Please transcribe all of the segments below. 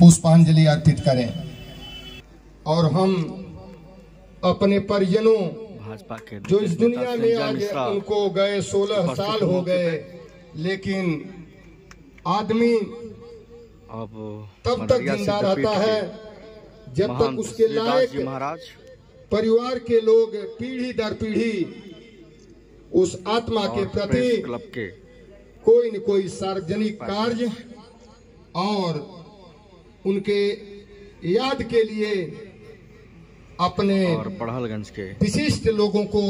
पुष्पांजलि अर्पित करें। और हम अपने परिजनों भाजपा के जो इस दुनिया में आज उनको गए 16 साल हो गए, लेकिन आदमी अब तब तक जिंदा रहता है जब तक उसके लायक परिवार के लोग पीढ़ी दर पीढ़ी उस आत्मा के प्रति क्लब के कोई न कोई सार्वजनिक कार्य और उनके याद के लिए अपने और पढ़लगंज के विशिष्ट लोगों को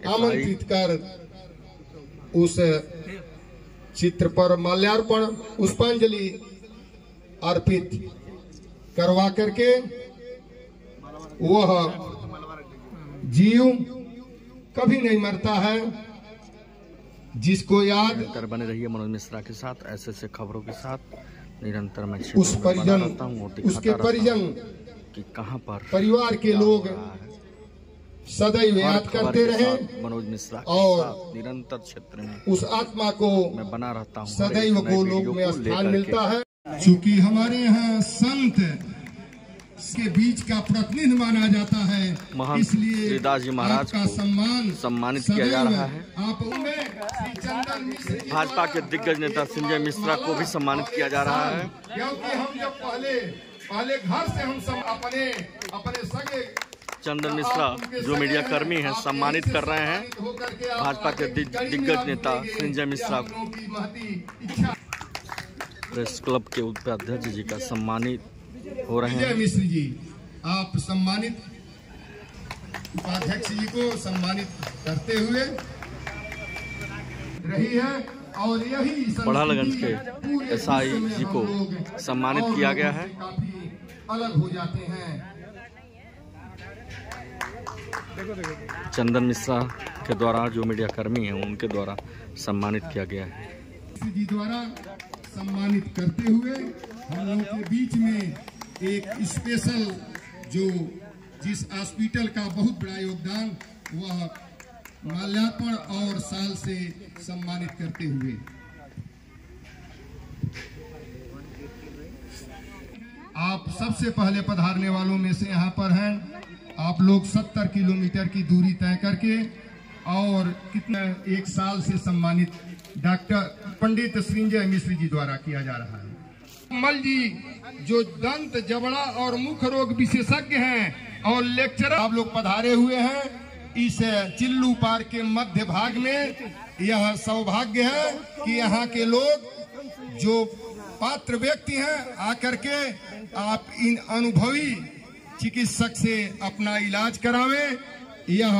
आमंत्रित कर उस चित्र पर माल्यार्पण पुष्पांजलि अर्पित करवा करके वह जीव कभी नहीं मरता है, जिसको याद कर बने रहिए मनोज मिश्रा के साथ ऐसे ऐसे खबरों के साथ निरंतर मैं उस परिजन उसके परिजन कि कहां पर परिवार के लोग सदैव याद करते रहे मनोज मिश्रा और निरंतर क्षेत्र में उस आत्मा को मैं बना रहता हूं, सदैव गोलोक में स्थान मिलता है। चूँकि हमारे यहाँ संत के बीच का प्रतिनिधि माना जाता है, इसलिए दास जी महाराज का सम्मानित किया जा रहा है। आप भाजपा के दिग्गज नेता संजय मिश्रा को भी सम्मानित किया जा रहा है, क्योंकि हम जब पहले घर से हम सब अपने सगे चंदन मिश्रा जो मीडिया कर्मी हैं सम्मानित कर रहे हैं भाजपा के दिग्गज नेता संजय मिश्रा को। प्रेस क्लब के उपाध्यक्ष जी का सम्मानित हो रहे हैं। मिश्र जी, आप सम्मानित उपाध्यक्ष जी को सम्मानित करते हुए रही है और यही पढ़लगंज के एसआई जी को सम्मानित किया गया है। काफी अलग हो जाते हैं। चंदन मिश्रा के द्वारा जो मीडिया कर्मी हैं उनके द्वारा सम्मानित किया गया है। जी द्वारा सम्मानित करते हुए हम लोगों के बीच में एक स्पेशल जिस हॉस्पिटल का बहुत बड़ा योगदान, वह माल्यार्पण और साल से सम्मानित करते हुए आप सबसे पहले पधारने वालों में से यहाँ पर हैं। आप लोग 70 किलोमीटर की दूरी तय करके और कितना 1 साल से सम्मानित डॉक्टर पंडित संजय मिश्र जी द्वारा किया जा रहा है। मल जी जो दंत जबड़ा और मुख रोग विशेषज्ञ हैं और लेक्चरर आप लोग पधारे हुए हैं। इस चिल्लू पार्क के मध्य भाग में यह सौभाग्य है कि यहाँ के लोग जो पात्र व्यक्ति हैं आकर के आप इन अनुभवी चिकित्सक से अपना इलाज करावें। यह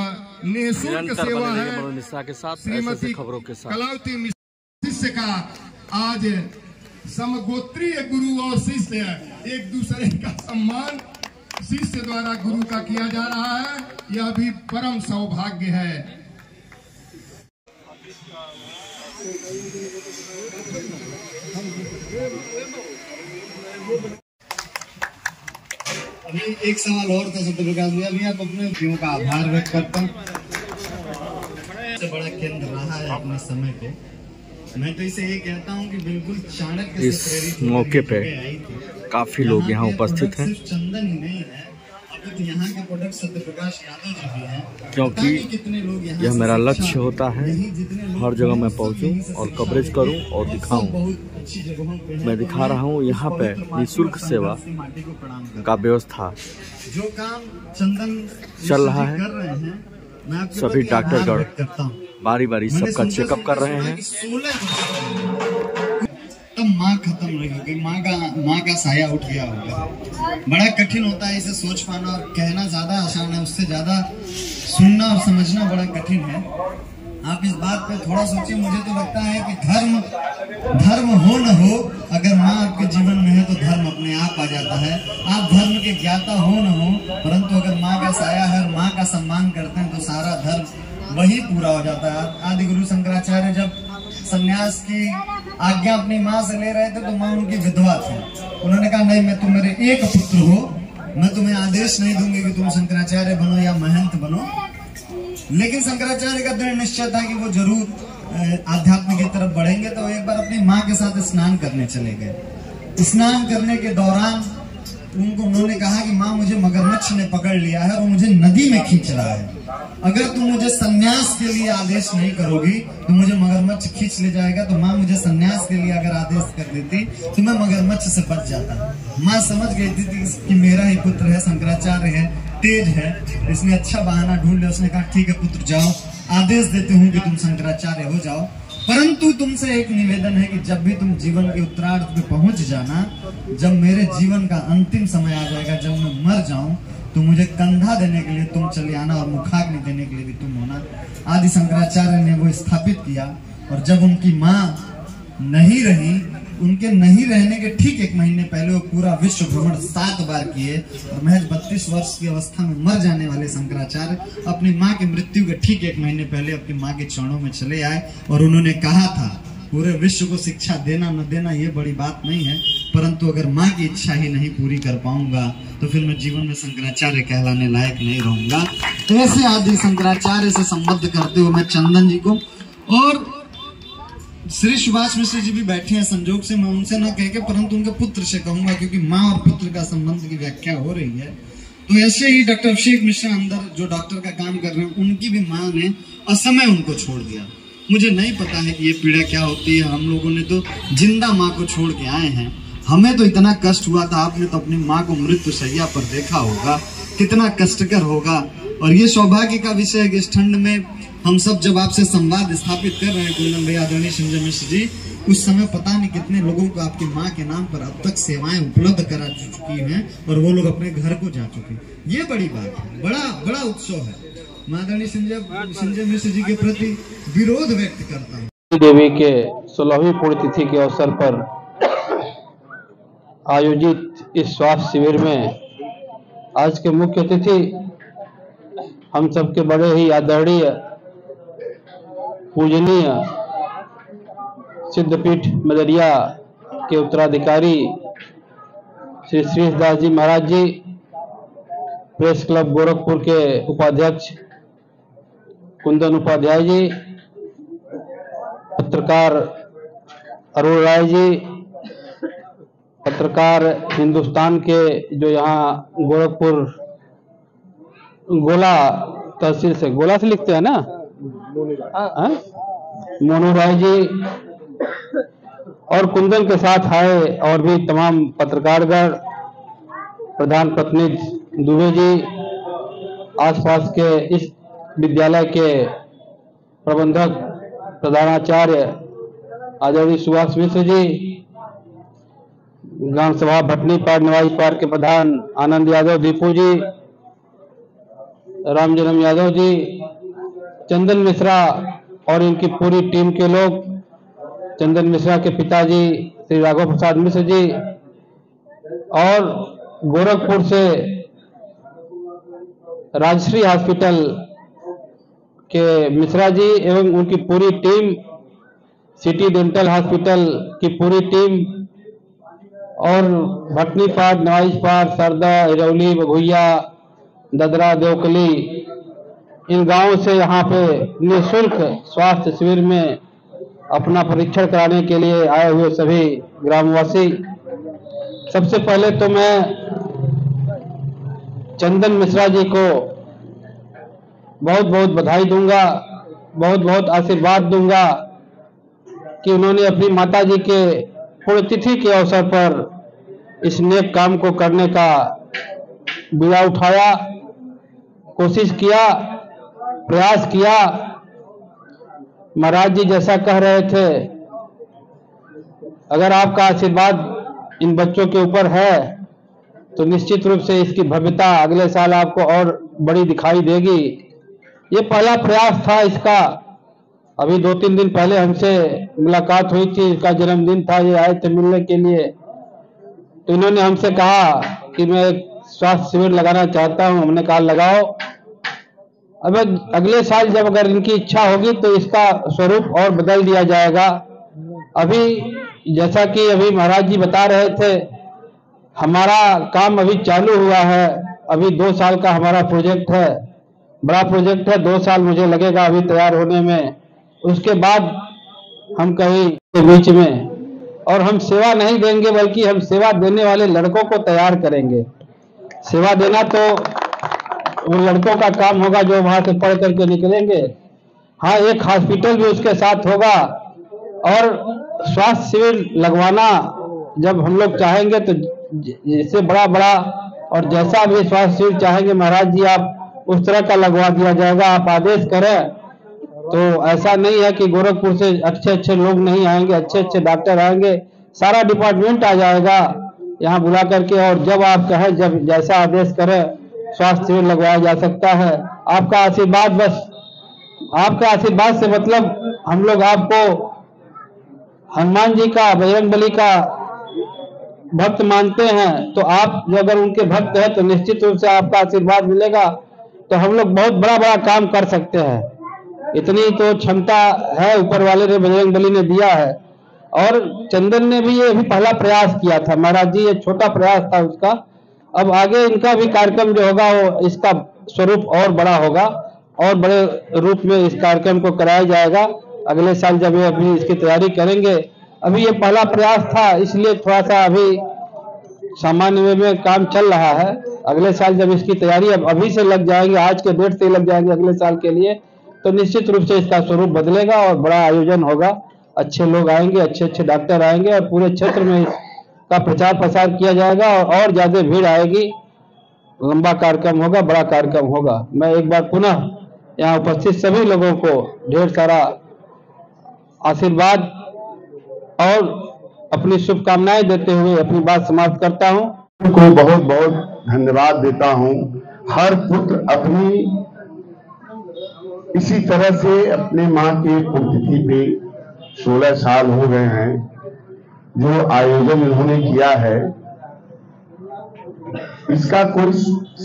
निःशुल्क सेवा है। श्रीमती कलावती शिष्य का आज समगोत्रीय गुरु और शिष्य एक दूसरे का सम्मान शिष्य द्वारा गुरु का किया जा रहा है। यह भी परम सौभाग्य है। अभी एक सवाल और था सत्यप्रकाश भैया, अभी आप अपने व्यक्तियों का आभार व्यक्त करता हूँ। सबसे बड़ा केंद्र रहा है अपने समय पे। मैं तो इसे ये कहता हूँ कि बिल्कुल चाणक्य इस मौके पे काफी लोग यहाँ उपस्थित हैं। चंदन ही नहीं है, अभी तो यहाँ के प्रोडक्ट सत्यप्रकाश यादव जी भी हैं। क्योंकि यह मेरा लक्ष्य होता है हर जगह मैं पहुँचूं और कवरेज करूं और दिखाऊं। मैं दिखा रहा हूं यहाँ पे निःशुल्क सेवा का व्यवस्था जो काम चंदन चल रहा है। सभी डॉक्टरगण बारी बारी सबका चेकअप कर रहे हैं। तब माँ खत्म रही होगी, माँ का साया उठ गया होगा। बड़ा कठिन होता है इसे सोच पाना और कहना ज्यादा आसान है, उससे ज्यादा सुनना और समझना बड़ा कठिन है। आप इस बात पे थोड़ा सोचिए। मुझे तो लगता है कि धर्म हो न हो, अगर माँ आपके जीवन में है तो धर्म अपने आप आ जाता है। आप धर्म के ज्ञाता हो न हो, परंतु अगर माँ का साया है, माँ का सम्मान करते हैं तो सारा धर्म वही पूरा हो जाता है। आदि गुरु शंकराचार्य जब संन्यास की आज्ञा अपनी माँ से ले रहे थे तो माँ उनकी विधवा थी। उन्होंने कहा नहीं, मैं तुम मेरे एक पुत्र हो, मैं तुम्हें आदेश नहीं दूंगी कि तुम शंकराचार्य बनो या महंत बनो। लेकिन शंकराचार्य का दृढ़ निश्चय था कि वो जरूर आध्यात्म की तरफ बढ़ेंगे। तो एक बार अपनी माँ के साथ स्नान करने चले गए। स्नान करने के दौरान उन्होंने कहा कि माँ मुझे मगरमच्छ ने पकड़ लिया है और मुझे नदी में खींच रहा है, अगर तुम मुझे सन्यास के लिए आदेश नहीं करोगी तो मुझे मगरमच्छ खींच ले जाएगा। तो माँ मुझे सन्यास के लिए अगर आदेश कर देती तो मैं मगरमच्छ से बच जाता। माँ समझ गई थी कि मेरा ही पुत्र है, शंकराचार्य है, तेज है, इसने अच्छा बहाना ढूंढ लिया। उसने कहा ठीक है पुत्र जाओ, आदेश देते हूँ कि तुम शंकराचार्य हो जाओ, परंतु तुमसे एक निवेदन है कि जब भी तुम जीवन के उत्तरार्ध पे पहुंच जाना, जब मेरे जीवन का अंतिम समय आ जाएगा, जब मैं मर जाऊं, तो मुझे कंधा देने के लिए तुम चले आना और मुखाग्नि देने के लिए भी तुम होना। आदि शंकराचार्य ने वो स्थापित किया। और जब उनकी माँ नहीं रही, उनके नहीं रहने के ठीक 1 महीने पहले वो पूरा विश्व भ्रमण 7 बार किए और महज 32 वर्ष की अवस्था में मर जाने वाले शंकराचार्य अपनी माँ की मृत्यु के ठीक 1 महीने पहले अपनी माँ के चरणों में चले आए। और उन्होंने कहा था, पूरे विश्व को शिक्षा देना न देना ये बड़ी बात नहीं है, परंतु अगर माँ की इच्छा ही नहीं पूरी कर पाऊंगा तो फिर मैं जीवन में शंकराचार्य कहलाने लायक नहीं रहूंगा। तो ऐसे आदि शंकराचार्य से संबद्ध करते हुए मैं चंदन जी को, और श्री सुभाष मिश्र जी भी बैठे हैं संजोग से, मैं उनसे ना कह के परंतु उनके पुत्र से कहूंगा, क्योंकि माँ और पुत्र का संबंध की व्याख्या हो रही है। तो ऐसे ही डॉक्टर अभिषेक मिश्रा अंदर जो डॉक्टर का काम कर रहे हैं, उनकी भी माँ ने असमय उनको छोड़ दिया। मुझे नहीं पता है कि ये पीड़ा क्या होती है, हम लोगों ने तो जिंदा माँ को छोड़ के आए हैं, हमें तो इतना कष्ट हुआ था। आपने तो अपनी माँ को मृत्यु शैया पर देखा होगा, कितना कष्टकर होगा। और ये सौभाग्य का विषय है कि इस ठंड में हम सब जब आपसे संवाद स्थापित कर रहे हैं कुंदन भैया, आदरणीय संजय मिश्र जी, उस समय पता नहीं कितने लोगों को आपकी माँ के नाम पर अब तक सेवाएं उपलब्ध करा चुकी हैं और वो लोग अपने घर को जा चुके हैं। ये बड़ी बात है, बड़ा उत्सव है। मैं आदरणीय संजय मिश्र जी के प्रति विरोध व्यक्त करता हूँ। देवी के 16वीं पुण्यतिथि के अवसर पर आयोजित इस स्वास्थ्य शिविर में आज के मुख्य अतिथि हम सबके बड़े ही आदरणीय पूजनीय सिद्धपीठ मदरिया के उत्तराधिकारी श्री श्रीश दास जी महाराज जी, प्रेस क्लब गोरखपुर के उपाध्यक्ष कुंदन उपाध्याय जी, पत्रकार अरुण राय जी, पत्रकार हिंदुस्तान के जो यहाँ गोरखपुर गोला तहसील से, गोला से लिखते हैं ना, मोनू राय जी, और कुंदन के साथ आए और भी तमाम पत्रकारगण, प्रधान प्रतिनिधि दुबे जी, आसपास के इस विद्यालय के प्रबंधक प्रधानाचार्य आदरणीय सुभाष मिश्र जी, ग्राम सभा भटनी पार नवाई पार के प्रधान आनंद यादव दीपू जी, राम जन्म यादव जी, चंदन मिश्रा और इनकी पूरी टीम के लोग, चंदन मिश्रा के पिताजी श्री राघव प्रसाद मिश्र जी, और गोरखपुर से राजश्री हॉस्पिटल के मिश्रा जी एवं उनकी पूरी टीम, सिटी डेंटल हॉस्पिटल की पूरी टीम, और भटनी पार नवाइश पार सरदा हिरौली बघुइया ददरा देवकली, इन गांवों से यहाँ पे निःशुल्क स्वास्थ्य शिविर में अपना परीक्षण कराने के लिए आए हुए सभी ग्रामवासी, सबसे पहले तो मैं चंदन मिश्रा जी को बहुत बहुत बधाई दूंगा, बहुत बहुत आशीर्वाद दूंगा कि उन्होंने अपनी माता जी के पुण्यतिथि के अवसर पर इस नेक काम को करने का बीड़ा उठाया, कोशिश किया, प्रयास किया। महाराज जी जैसा कह रहे थे, अगर आपका आशीर्वाद इन बच्चों के ऊपर है तो निश्चित रूप से इसकी भव्यता अगले साल आपको और बड़ी दिखाई देगी। ये पहला प्रयास था इसका। अभी 2-3 दिन पहले हमसे मुलाकात हुई थी, इसका जन्मदिन था, ये आए थे मिलने के लिए, तो इन्होंने हमसे कहा कि मैं एक स्वास्थ्य शिविर लगाना चाहता हूं। हमने कहा लगाओ। अब अगले साल जब अगर इनकी इच्छा होगी तो इसका स्वरूप और बदल दिया जाएगा। अभी जैसा कि अभी महाराज जी बता रहे थे, हमारा काम अभी चालू हुआ है, अभी 2 साल का हमारा प्रोजेक्ट है, बड़ा प्रोजेक्ट है, 2 साल मुझे लगेगा अभी तैयार होने में। उसके बाद हम कहीं के बीच में और हम सेवा नहीं देंगे बल्कि हम सेवा देने वाले लड़कों को तैयार करेंगे। सेवा देना तो उन लड़कों का काम होगा जो वहां से पढ़ करके निकलेंगे। हाँ, एक हॉस्पिटल भी उसके साथ होगा और स्वास्थ्य शिविर लगवाना जब हम लोग चाहेंगे तो इससे बड़ा और जैसा भी स्वास्थ्य शिविर चाहेंगे महाराज जी आप उस तरह का लगवा दिया जाएगा। आप आदेश करें तो ऐसा नहीं है कि गोरखपुर से अच्छे लोग नहीं आएंगे, अच्छे डॉक्टर आएंगे, सारा डिपार्टमेंट आ जाएगा यहाँ बुला करके। और जब आप कहें, जब जैसा आदेश करें स्वास्थ्य शिविर लगवाया जा सकता है। आपका आशीर्वाद, बस आपका आशीर्वाद से मतलब हम लोग आपको हनुमान जी का, बजरंगबली का भक्त मानते हैं, तो आप जो अगर उनके भक्त हैं तो निश्चित रूप से आपका आशीर्वाद मिलेगा तो हम लोग बहुत बड़ा काम कर सकते हैं। इतनी तो क्षमता है ऊपर वाले ने, बजरंगबली ने दिया है। और चंदन ने भी ये भी पहला प्रयास किया था महाराज जी, ये छोटा प्रयास था उसका। अब आगे इनका भी कार्यक्रम जो होगा वो इसका स्वरूप और बड़ा होगा और बड़े रूप में इस कार्यक्रम को कराया जाएगा। अगले साल जब ये अभी इसकी तैयारी करेंगे, अभी ये पहला प्रयास था इसलिए थोड़ा सा अभी सामान्य वे में काम चल रहा है। अगले साल जब इसकी तैयारी अब अभी से लग जाएंगे, आज के डेट से लग जाएंगे अगले साल के लिए, तो निश्चित रूप से इसका स्वरूप बदलेगा और बड़ा आयोजन होगा। अच्छे लोग आएंगे, अच्छे डॉक्टर आएंगे और पूरे क्षेत्र में इसका प्रचार प्रसार किया जाएगा और ज्यादा भीड़ आएगी। लंबा कार्यक्रम होगा, बड़ा कार्यक्रम होगा। मैं एक बार पुनः यहाँ उपस्थित सभी लोगों को ढेर सारा आशीर्वाद और अपनी शुभकामनाएं देते हुए अपनी बात समाप्त करता हूँ। को बहुत बहुत धन्यवाद देता हूँ। हर पुत्र अपनी इसी तरह से अपने माँ के पुण्यतिथि पे 16 साल हो गए हैं जो आयोजन इन्होंने किया है, इसका कोई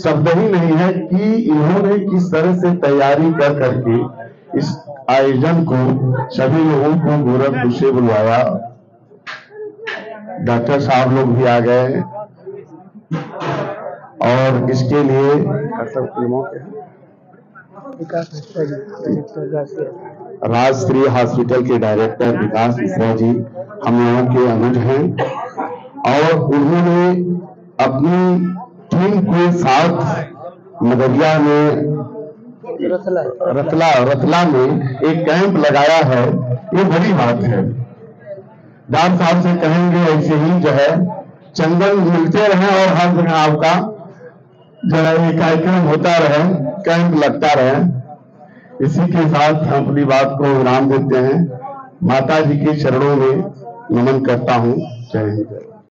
शब्द ही नहीं है कि इन्होंने किस तरह से तैयारी कर करके इस आयोजन को सभी लोगों को गोरखपुर से बुलवाया। डॉक्टर साहब लोग भी आ गए और इसके लिए राजश्री हॉस्पिटल के डायरेक्टर विकास मिश्रा जी हम लोगों के अनुज हैं और उन्होंने अपनी टीम के साथ मगरिया में रतला में एक कैंप लगाया है। ये बड़ी बात है। डॉक्टर साहब से कहेंगे ऐसे ही जो है चंदन मिलते रहे और हर जगह आपका जो है ये कार्यक्रम होता रहे, कैंप लगता रहे। इसी के साथ हम अपनी बात को विराम देते हैं। माता जी के चरणों में नमन करता हूँ। जय हिंद।